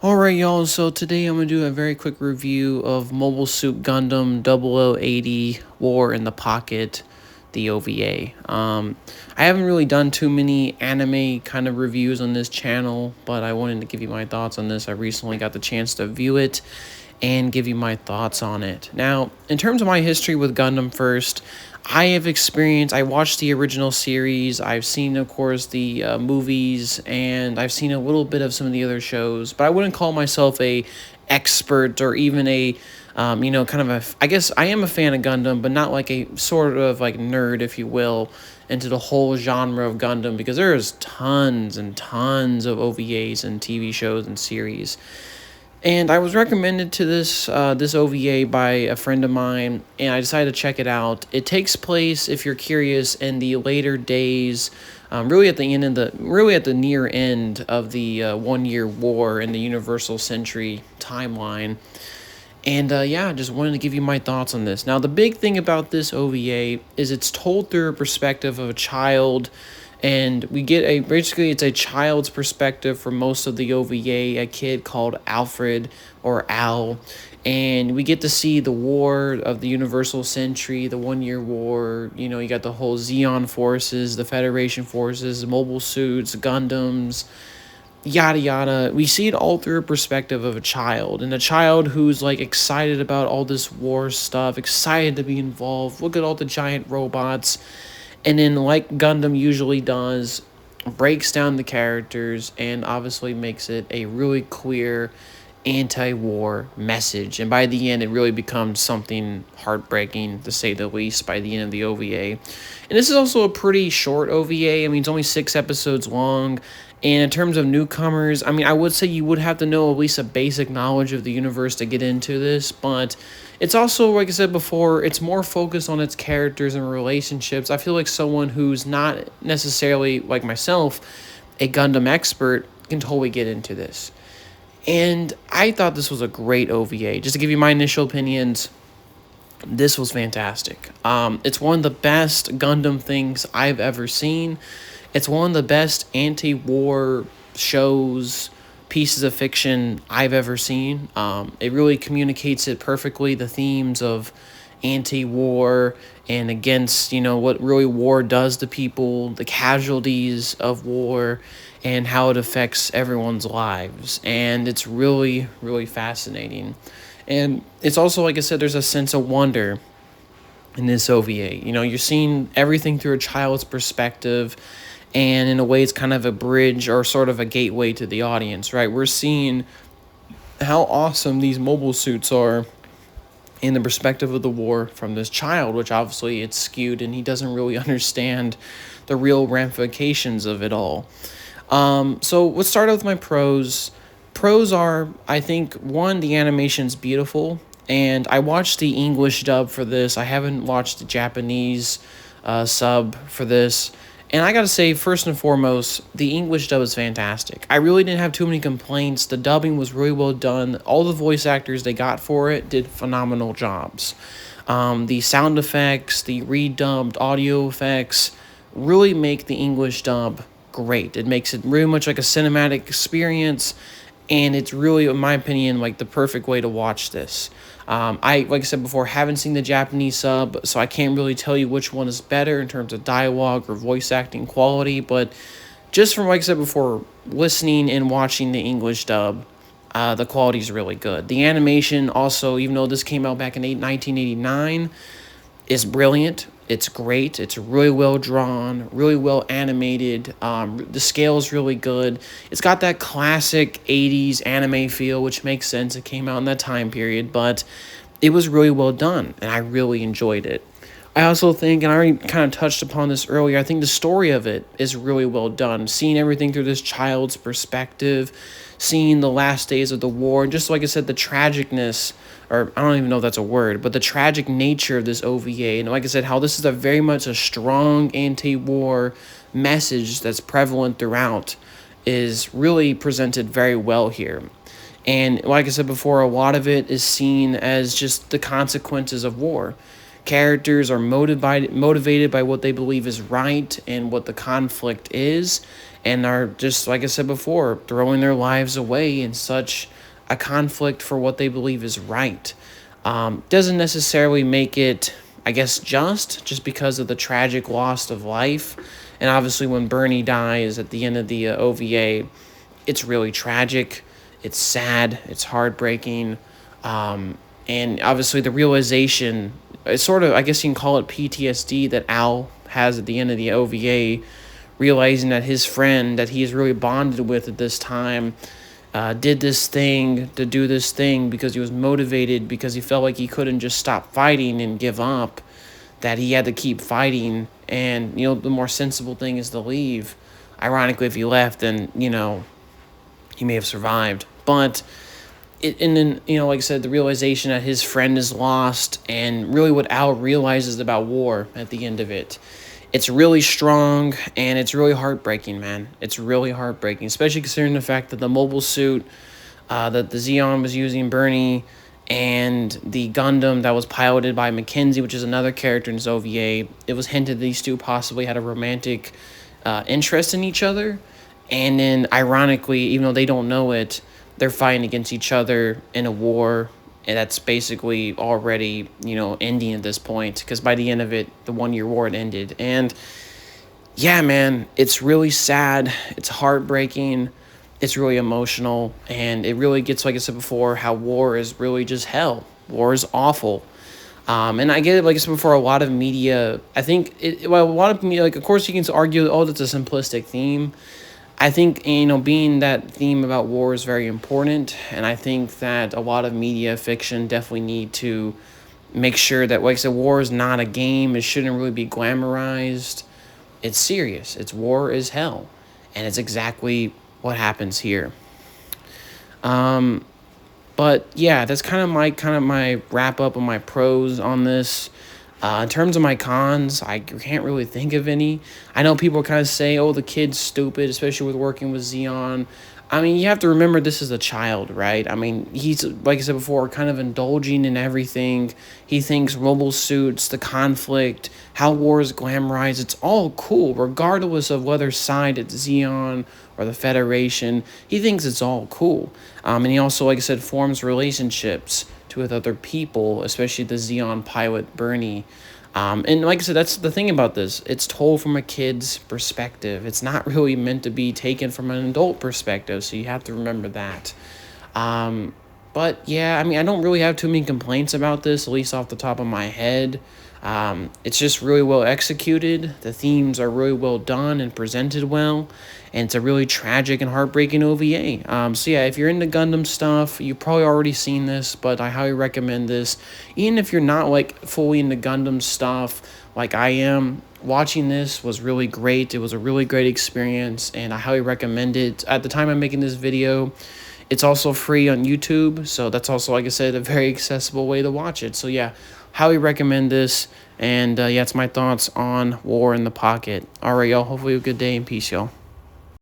Alright, y'all, so today I'm going to do a very quick review of Mobile Suit Gundam 0080 War in the Pocket, the OVA. I haven't really done too many anime kind of reviews on this channel, but I wanted to give you my thoughts on this. I recently got the chance to view it and give you my thoughts on it. Now, in terms of my history with Gundam first, I watched the original series, I've seen, of course, the movies, and I've seen a little bit of some of the other shows, but I wouldn't call myself a expert or even a, kind of I guess I am a fan of Gundam, but not like a sort of like nerd, if you will, into the whole genre of Gundam, because there's tons and tons of OVAs and TV shows and series. And I was recommended to this OVA by a friend of mine, and I decided to check it out. It takes place, if you're curious, in the later days, really at the near end of the 1 year war in the Universal Century timeline. And yeah, I just wanted to give you my thoughts on this. Now, the big thing about this OVA is it's told through a perspective of a child, and we get basically it's a child's perspective for most of the OVA, a kid called Alfred or Al, and we get to see the war of the Universal Century, the 1 year war. You know, you got the whole Zeon forces, the Federation forces, mobile suits, Gundams, yada yada. We see it all through a perspective of a child, and a child who's like excited about all this war stuff, excited to be involved. Look at all the giant robots. And then, like Gundam usually does, breaks down the characters and obviously makes it a really clear anti-war message. And by the end, it really becomes something heartbreaking, to say the least, by the end of the OVA. And this is also a pretty short OVA. I mean, it's only 6 episodes long. And in terms of newcomers, I mean, I would say you would have to know at least a basic knowledge of the universe to get into this, but it's also, like I said before, it's more focused on its characters and relationships. I feel like someone who's not necessarily, like myself, a Gundam expert can totally get into this. And I thought this was a great OVA. Just to give you my initial opinions, this was fantastic. It's one of the best Gundam things I've ever seen. It's one of the best anti-war shows, pieces of fiction I've ever seen. It really communicates it perfectly, the themes of anti-war and against, what really war does to people, the casualties of war, and how it affects everyone's lives. And it's really, really fascinating. And it's also, like I said, there's a sense of wonder in this OVA. You're seeing everything through a child's perspective, and in a way it's kind of a bridge or sort of a gateway to the audience, right? We're seeing how awesome these mobile suits are in the perspective of the war from this child, which obviously it's skewed and he doesn't really understand the real ramifications of it all. So let's start out with my pros. Pros are, I think, one, the animation's beautiful, and I watched the English dub for this. I haven't watched the Japanese sub for this. And I gotta say, first and foremost, the English dub is fantastic. I really didn't have too many complaints. The dubbing was really well done. All the voice actors they got for it did phenomenal jobs. The sound effects, the redubbed audio effects really make the English dub great. It makes it really much like a cinematic experience, and it's really, in my opinion, like the perfect way to watch this. Like I said before, haven't seen the Japanese sub, so I can't really tell you which one is better in terms of dialogue or voice acting quality, but just from, like I said before, listening and watching the English dub, the quality is really good. The animation also, even though this came out back in 1989, is brilliant. It's great. It's really well drawn, really well animated. The scale is really good. It's got that classic 80s anime feel, which makes sense. It came out in that time period, but it was really well done, and I really enjoyed it. I also think, and I already kind of touched upon this earlier, I think the story of it is really well done. Seeing everything through this child's perspective, seeing the last days of the war, and just like I said, the tragicness, or I don't even know if that's a word, but the tragic nature of this OVA, and like I said, how this is very much a strong anti-war message that's prevalent throughout, is really presented very well here. And like I said before, a lot of it is seen as just the consequences of war. Characters are motivated by what they believe is right and what the conflict is, and are just, like I said before, throwing their lives away in such a conflict for what they believe is right. Doesn't necessarily make it, I guess, just because of the tragic loss of life. And obviously, when Bernie dies at the end of the OVA, it's really tragic. It's sad. It's heartbreaking. And obviously, the realization, it's sort of, I guess you can call it PTSD that Al has at the end of the OVA, realizing that his friend that he is really bonded with at this time did this thing to do this thing because he was motivated, because he felt like he couldn't just stop fighting and give up, that he had to keep fighting. And, the more sensible thing is to leave. Ironically, if he left, then, he may have survived. But, and then, like I said, the realization that his friend is lost, and really what Al realizes about war at the end of it. It's really strong, and it's really heartbreaking, man. It's really heartbreaking, especially considering the fact that the mobile suit that the Zeon was using, Bernie, and the Gundam that was piloted by Mackenzie, which is another character in this OVA, it was hinted these two possibly had a romantic interest in each other. And then, ironically, even though they don't know it, they're fighting against each other in a war, and that's basically already, ending at this point, because by the end of it, the 1-year war had ended. And yeah, man, it's really sad. It's heartbreaking. It's really emotional. And it really gets, like I said before, how war is really just hell. War is awful. And I get it, like I said before, a lot of media, I think, a lot of media, of course you can argue, oh, that's a simplistic theme. I think, being that theme about war is very important, and I think that a lot of media fiction definitely need to make sure that, like I said, war is not a game. It shouldn't really be glamorized. It's serious. War is hell, and it's exactly what happens here. But yeah, that's kind of my wrap up of my pros on this. In terms of my cons, I can't really think of any. I know people kind of say, oh, the kid's stupid, especially with working with Zeon. I mean, you have to remember this is a child, right? I mean, he's, like I said before, kind of indulging in everything. He thinks mobile suits, the conflict, how war is glamorized, it's all cool, regardless of whether side it's Zeon or the Federation. He thinks it's all cool. And he also, like I said, forms relationships with other people, especially the Zeon pilot, Bernie. And like I said, that's the thing about this. It's told from a kid's perspective. It's not really meant to be taken from an adult perspective, so you have to remember that. But yeah, I mean, I don't really have too many complaints about this, at least off the top of my head. It's just really well executed. The themes are really well done and presented well. And it's a really tragic and heartbreaking OVA. So yeah, if you're into Gundam stuff, you've probably already seen this, but I highly recommend this. Even if you're not fully into Gundam stuff like I am, watching this was really great. It was a really great experience, and I highly recommend it. At the time I'm making this video, it's also free on YouTube, so that's also, like I said, a very accessible way to watch it. So yeah, highly recommend this, and yeah, it's my thoughts on War in the Pocket. Alright, y'all, hopefully you have a good day, and peace, y'all.